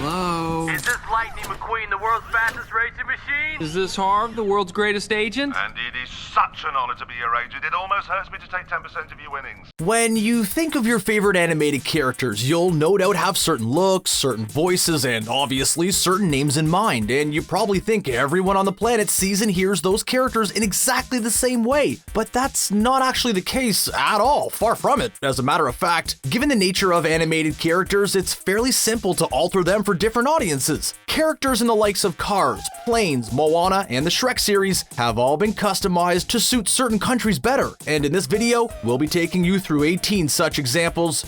Hello? Is this Lightning McQueen, the world's fastest racing machine? Is this Harv, the world's greatest agent? And it is such an honor to be your agent, it almost hurts me to take 10% of your winnings. When you think of your favorite animated characters, you'll no doubt have certain looks, certain voices, and obviously certain names in mind, and you probably think everyone on the planet sees and hears those characters in exactly the same way. But that's not actually the case at all, far from it. As a matter of fact, given the nature of animated characters, it's fairly simple to alter them for different audiences. Characters in the likes of Cars, Planes, Moana, and the Shrek series have all been customized to suit certain countries better, and in this video, we'll be taking you through 18 such examples.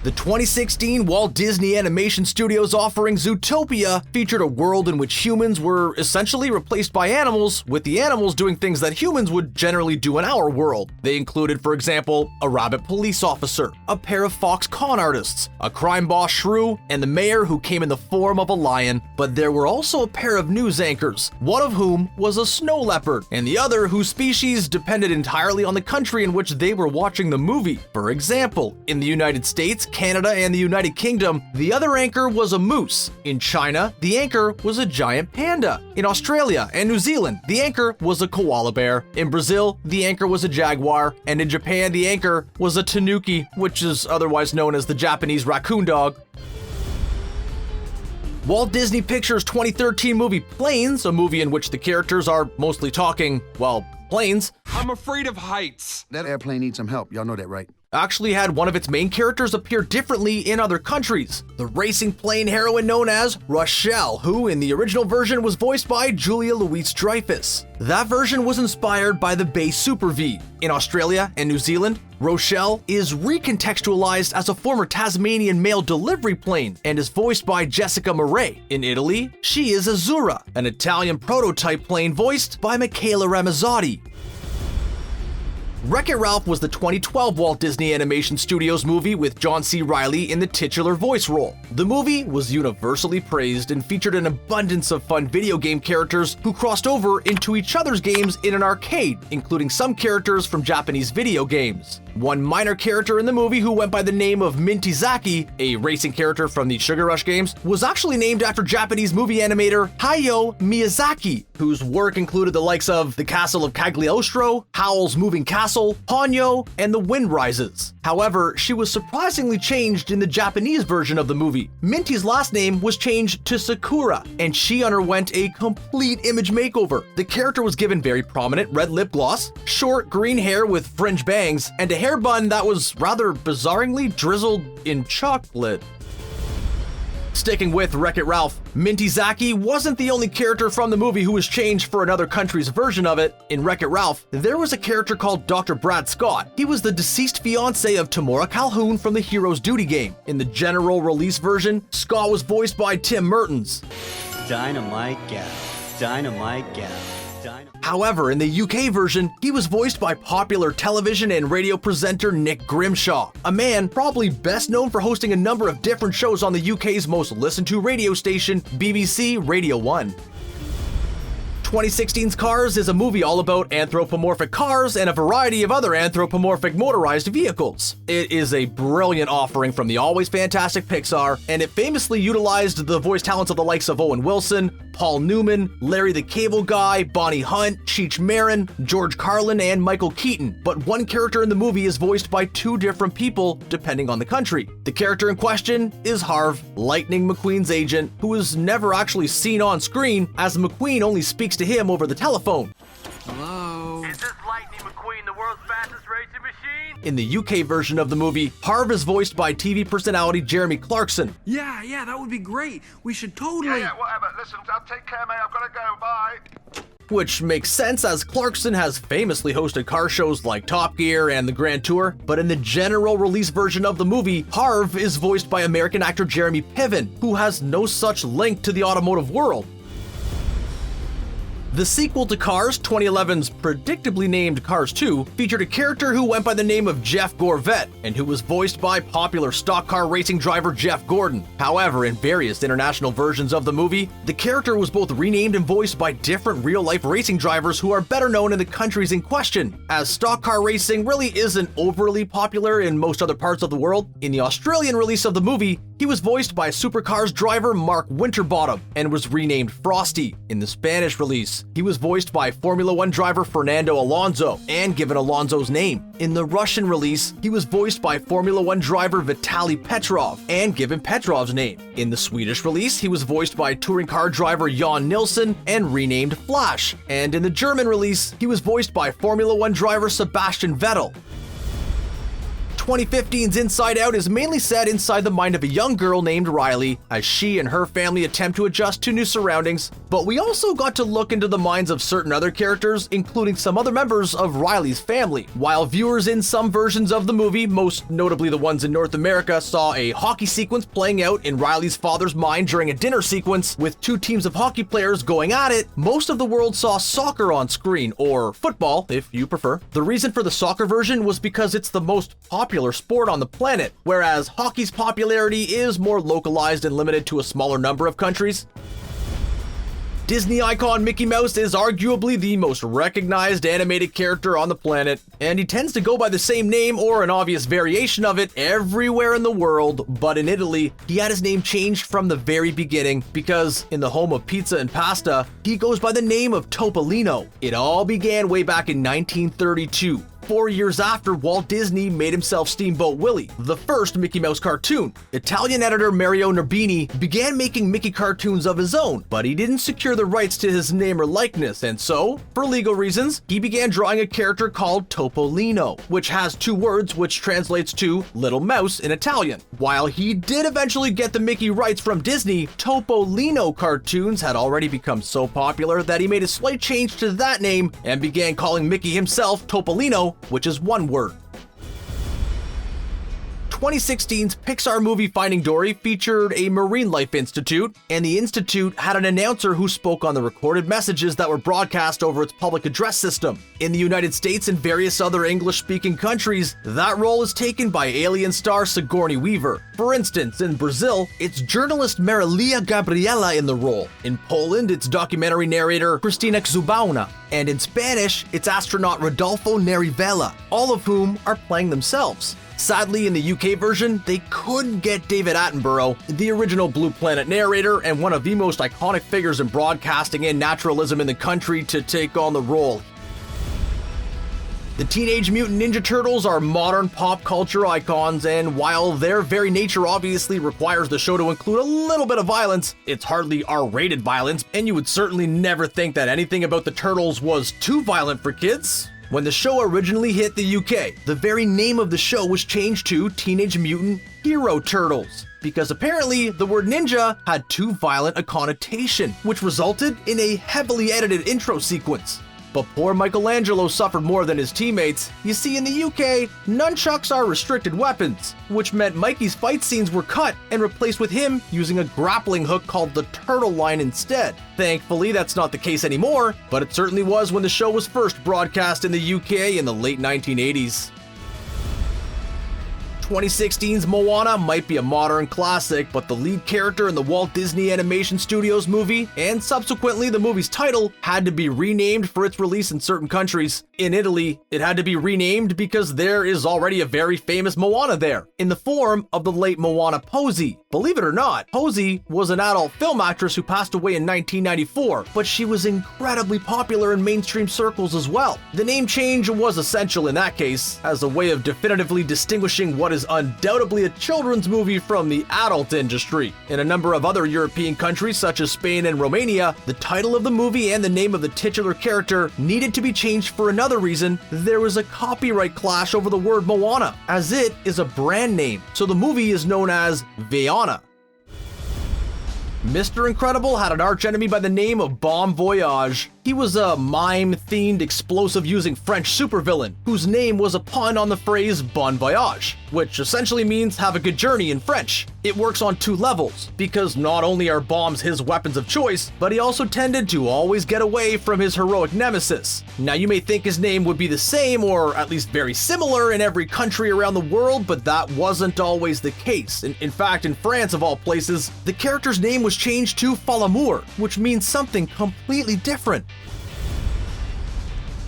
The 2016 Walt Disney Animation Studios offering Zootopia featured a world in which humans were essentially replaced by animals, with the animals doing things that humans would generally do in our world. They included, for example, a rabbit police officer, a pair of fox con artists, a crime boss shrew, and the mayor who came in the form of a lion. But there were also a pair of news anchors, one of whom was a snow leopard, and the other whose species depended entirely on the country in which they were watching the movie. For example, in the United States, Canada, and the United Kingdom, the other anchor was a moose. In China, the anchor was a giant panda. In Australia and New Zealand, the anchor was a koala bear. In Brazil, the anchor was a jaguar. And in Japan, the anchor was a tanuki, which is otherwise known as the Japanese raccoon dog. Walt Disney Pictures' 2013 movie Planes, a movie in which the characters are mostly talking, well, planes. I'm afraid of heights. That airplane needs some help. Y'all know that, right? Actually had one of its main characters appear differently in other countries. The racing plane heroine known as Rochelle, who in the original version was voiced by Julia Louis-Dreyfus. That version was inspired by the Bay Super V. In Australia and New Zealand, Rochelle is recontextualized as a former Tasmanian mail delivery plane and is voiced by Jessica Murray. In Italy, she is Azzurra, an Italian prototype plane voiced by Michaela Ramazzotti. WreckIt Ralph was the 2012 Walt Disney Animation Studios movie with John C. Reilly in the titular voice role. The movie was universally praised and featured an abundance of fun video game characters who crossed over into each other's games in an arcade, including some characters from Japanese video games. One minor character in the movie who went by the name of Minty Zaki, a racing character from the Sugar Rush games, was actually named after Japanese movie animator Hayao Miyazaki, whose work included the likes of The Castle of Cagliostro, Howl's Moving Castle, Ponyo, and The Wind Rises. However, she was surprisingly changed in the Japanese version of the movie. Minty's last name was changed to Sakura, and she underwent a complete image makeover. The character was given very prominent red lip gloss, short green hair with fringe bangs, and a hair bun that was rather bizarrely drizzled in chocolate. Sticking with WreckIt Ralph, Minty Zaki wasn't the only character from the movie who was changed for another country's version of it. In WreckIt Ralph, there was a character called Dr. Brad Scott. He was the deceased fiancé of Tamora Calhoun from the Hero's Duty game. In the general release version, Scott was voiced by Tim Mertens. Dynamite gal, dynamite gal. However, in the UK version, he was voiced by popular television and radio presenter Nick Grimshaw, a man probably best known for hosting a number of different shows on the UK's most listened to radio station, BBC Radio 1. 2016's Cars is a movie all about anthropomorphic cars and a variety of other anthropomorphic motorized vehicles. It is a brilliant offering from the always fantastic Pixar, and it famously utilized the voice talents of the likes of Owen Wilson, Paul Newman, Larry the Cable Guy, Bonnie Hunt, Cheech Marin, George Carlin, and Michael Keaton. But one character in the movie is voiced by two different people depending on the country. The character in question is Harv, Lightning McQueen's agent, who is never actually seen on screen, as McQueen only speaks to him over the telephone. Hello? Is this Lightning McQueen, the world's fastest racing machine? In the UK version of the movie, Harv is voiced by TV personality Jeremy Clarkson. Yeah, that would be great. We should totally... Yeah, whatever. Listen, I'll take care, mate. I've got to go. Bye. Which makes sense as Clarkson has famously hosted car shows like Top Gear and the Grand Tour, but in the general release version of the movie, Harv is voiced by American actor Jeremy Piven, who has no such link to the automotive world. The sequel to Cars, 2011's predictably named Cars 2, featured a character who went by the name of Jeff Gorvette and who was voiced by popular stock car racing driver Jeff Gordon. However, in various international versions of the movie, the character was both renamed and voiced by different real-life racing drivers who are better known in the countries in question, as stock car racing really isn't overly popular in most other parts of the world. In the Australian release of the movie, he was voiced by Supercars driver Mark Winterbottom and was renamed Frosty. In the Spanish release, he was voiced by Formula One driver Fernando Alonso and given Alonso's name. In the Russian release, he was voiced by Formula One driver Vitaly Petrov and given Petrov's name. In the Swedish release, he was voiced by touring car driver Jan Nilsson and renamed Flash. And in the German release, he was voiced by Formula One driver Sebastian Vettel. 2015's Inside Out is mainly set inside the mind of a young girl named Riley as she and her family attempt to adjust to new surroundings, but we also got to look into the minds of certain other characters, including some other members of Riley's family. While viewers in some versions of the movie, most notably the ones in North America, saw a hockey sequence playing out in Riley's father's mind during a dinner sequence with two teams of hockey players going at it, most of the world saw soccer on screen, or football if you prefer. The reason for the soccer version was because it's the most popular sport on the planet, whereas hockey's popularity is more localized and limited to a smaller number of countries. Disney icon Mickey Mouse is arguably the most recognized animated character on the planet, and he tends to go by the same name or an obvious variation of it everywhere in the world, but in Italy, he had his name changed from the very beginning because in the home of pizza and pasta, he goes by the name of Topolino. It all began way back in 1932. 4 years after Walt Disney made himself Steamboat Willie, the first Mickey Mouse cartoon. Italian editor Mario Narbini began making Mickey cartoons of his own, but he didn't secure the rights to his name or likeness, and so, for legal reasons, he began drawing a character called Topolino, which has two words which translates to Little Mouse in Italian. While he did eventually get the Mickey rights from Disney, Topolino cartoons had already become so popular that he made a slight change to that name and began calling Mickey himself Topolino, which is one word. 2016's Pixar movie Finding Dory featured a marine life institute, and the institute had an announcer who spoke on the recorded messages that were broadcast over its public address system. In the United States and various other English-speaking countries, that role is taken by Alien star Sigourney Weaver. For instance, in Brazil, it's journalist Marilia Gabriela in the role. In Poland, it's documentary narrator Krystyna Zubauna. And in Spanish, it's astronaut Rodolfo Nerivella, all of whom are playing themselves. Sadly, in the UK version, they couldn't get David Attenborough, the original Blue Planet narrator and one of the most iconic figures in broadcasting and naturalism in the country, to take on the role. The Teenage Mutant Ninja Turtles are modern pop culture icons, and while their very nature obviously requires the show to include a little bit of violence, it's hardly R-rated violence, and you would certainly never think that anything about the Turtles was too violent for kids. When the show originally hit the UK, the very name of the show was changed to Teenage Mutant Hero Turtles, because apparently the word ninja had too violent a connotation, which resulted in a heavily edited intro sequence. But poor Michelangelo suffered more than his teammates. You see, in the UK, nunchucks are restricted weapons, which meant Mikey's fight scenes were cut and replaced with him using a grappling hook called the Turtle Line instead. Thankfully, that's not the case anymore, but it certainly was when the show was first broadcast in the UK in the late 1980s. 2016's Moana might be a modern classic, but the lead character in the Walt Disney Animation Studios movie, and subsequently the movie's title, had to be renamed for its release in certain countries. In Italy, it had to be renamed because there is already a very famous Moana there, in the form of the late Moana Posey. Believe it or not, Posey was an adult film actress who passed away in 1994, but she was incredibly popular in mainstream circles as well. The name change was essential in that case, as a way of definitively distinguishing what is undoubtedly a children's movie from the adult industry. In a number of other European countries, such as Spain and Romania, the title of the movie and the name of the titular character needed to be changed for another reason. There was a copyright clash over the word Moana, as it is a brand name, so the movie is known as Vaiana. Mr. Incredible had an archenemy by the name of Bon Voyage. He was a mime-themed, explosive-using French supervillain, whose name was a pun on the phrase Bon Voyage, which essentially means have a good journey in French. It works on two levels, because not only are bombs his weapons of choice, but he also tended to always get away from his heroic nemesis. Now you may think his name would be the same, or at least very similar in every country around the world, but that wasn't always the case. In fact, in France of all places, the character's name was changed to Falamour, which means something completely different.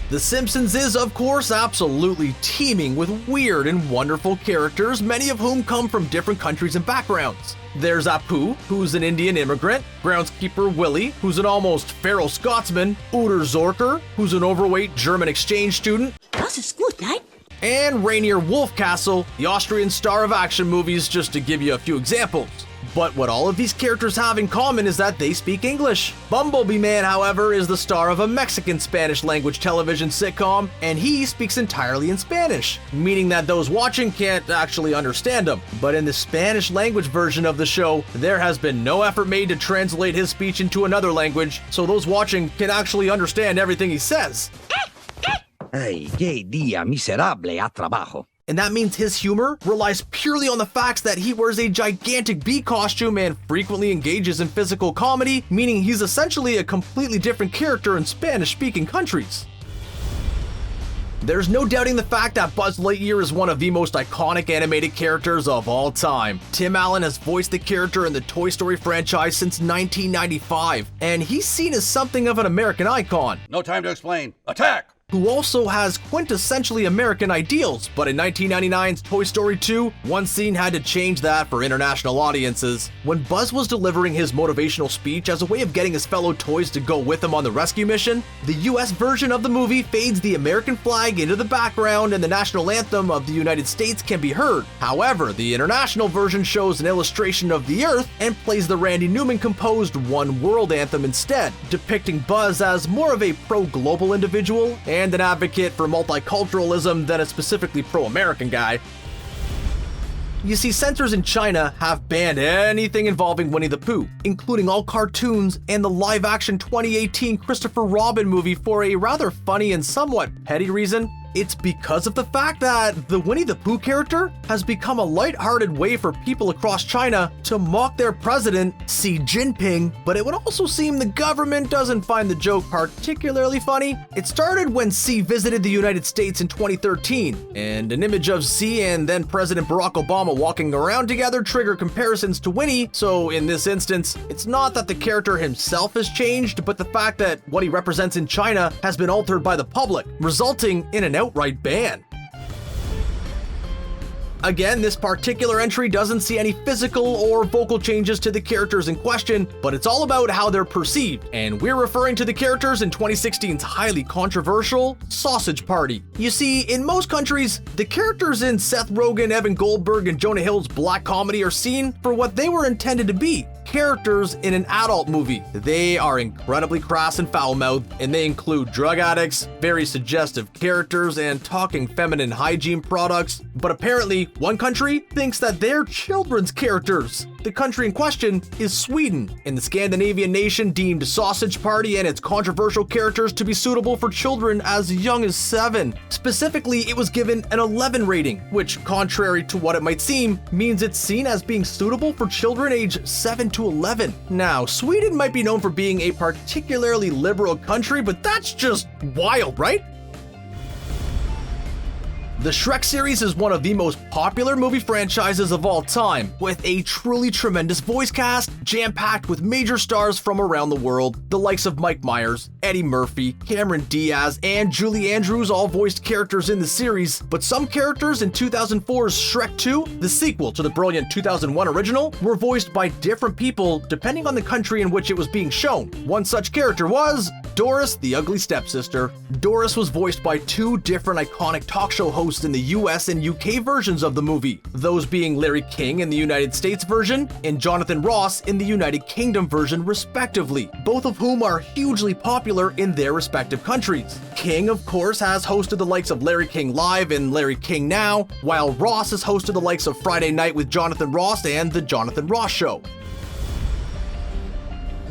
The Simpsons is, of course, absolutely teeming with weird and wonderful characters, many of whom come from different countries and backgrounds. There's Apu, who's an Indian immigrant, groundskeeper Willie, who's an almost feral Scotsman, Uter Zorker, who's an overweight German exchange student, Das ist gut, nein? and Rainier Wolfcastle, the Austrian star of action movies, just to give you a few examples. But what all of these characters have in common is that they speak English. Bumblebee Man, however, is the star of a Mexican Spanish language television sitcom, and he speaks entirely in Spanish, meaning that those watching can't actually understand him. But in the Spanish language version of the show, there has been no effort made to translate his speech into another language, so those watching can actually understand everything he says. Ay, qué día miserable a trabajo. And that means his humor relies purely on the facts that he wears a gigantic bee costume and frequently engages in physical comedy, meaning he's essentially a completely different character in Spanish-speaking countries. There's no doubting the fact that Buzz Lightyear is one of the most iconic animated characters of all time. Tim Allen has voiced the character in the Toy Story franchise since 1995, and he's seen as something of an American icon. No time to explain. Attack! Who also has quintessentially American ideals, but in 1999's Toy Story 2, one scene had to change that for international audiences. When Buzz was delivering his motivational speech as a way of getting his fellow toys to go with him on the rescue mission, the US version of the movie fades the American flag into the background and the national anthem of the United States can be heard. However, the international version shows an illustration of the Earth and plays the Randy Newman composed One World anthem instead, depicting Buzz as more of a pro-global individual and an advocate for multiculturalism than a specifically pro-American guy. You see, censors in China have banned anything involving Winnie the Pooh, including all cartoons and the live-action 2018 Christopher Robin movie for a rather funny and somewhat petty reason. It's because of the fact that the Winnie the Pooh character has become a light-hearted way for people across China to mock their president, Xi Jinping, but it would also seem the government doesn't find the joke particularly funny. It started when Xi visited the United States in 2013, and an image of Xi and then President Barack Obama walking around together triggered comparisons to Winnie, so in this instance, it's not that the character himself has changed, but the fact that what he represents in China has been altered by the public, resulting in an outright ban. Again, this particular entry doesn't see any physical or vocal changes to the characters in question, but it's all about how they're perceived, and we're referring to the characters in 2016's highly controversial Sausage Party. You see, in most countries, the characters in Seth Rogen, Evan Goldberg, and Jonah Hill's black comedy are seen for what they were intended to be: characters in an adult movie. They are incredibly crass and foul-mouthed, and they include drug addicts, very suggestive characters, and talking feminine hygiene products. But apparently, one country thinks that they're children's characters. The country in question is Sweden, and the Scandinavian nation deemed Sausage Party and its controversial characters to be suitable for children as young as 7. Specifically, it was given an 11 rating, which, contrary to what it might seem, means it's seen as being suitable for children age 7 to 11. Now, Sweden might be known for being a particularly liberal country, but that's just wild, right? The Shrek series is one of the most popular movie franchises of all time, with a truly tremendous voice cast, jam-packed with major stars from around the world. The likes of Mike Myers, Eddie Murphy, Cameron Diaz, and Julie Andrews all voiced characters in the series, but some characters in 2004's Shrek 2, the sequel to the brilliant 2001 original, were voiced by different people depending on the country in which it was being shown. One such character was Doris the Ugly Stepsister. Doris was voiced by 2 different iconic talk show hosts in the US and UK versions of the movie, those being Larry King in the United States version and Jonathan Ross in the United Kingdom version respectively, both of whom are hugely popular in their respective countries. King, of course, has hosted the likes of Larry King Live and Larry King Now, while Ross has hosted the likes of Friday Night with Jonathan Ross and The Jonathan Ross Show.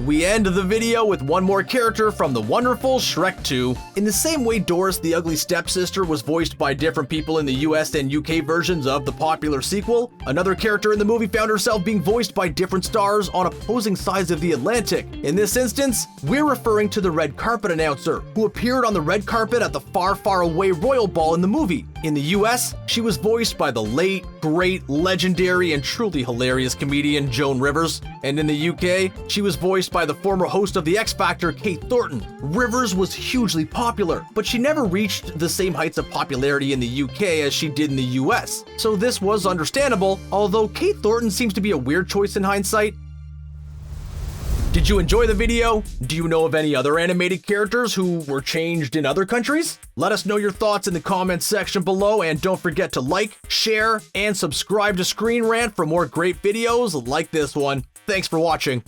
We end the video with one more character from the wonderful Shrek 2. In the same way Doris the Ugly Stepsister was voiced by different people in the US and UK versions of the popular sequel, another character in the movie found herself being voiced by different stars on opposing sides of the Atlantic. In this instance, we're referring to the red carpet announcer, who appeared on the red carpet at the Far, Far Away Royal Ball in the movie. In the US, she was voiced by the late, great, legendary, and truly hilarious comedian Joan Rivers. And in the UK, she was voiced by the former host of The X Factor, Kate Thornton. Rivers was hugely popular, but she never reached the same heights of popularity in the UK as she did in the US. So this was understandable, although Kate Thornton seems to be a weird choice in hindsight. Did you enjoy the video? Do you know of any other animated characters who were changed in other countries? Let us know your thoughts in the comments section below, and don't forget to like, share, and subscribe to ScreenRant for more great videos like this one. Thanks for watching.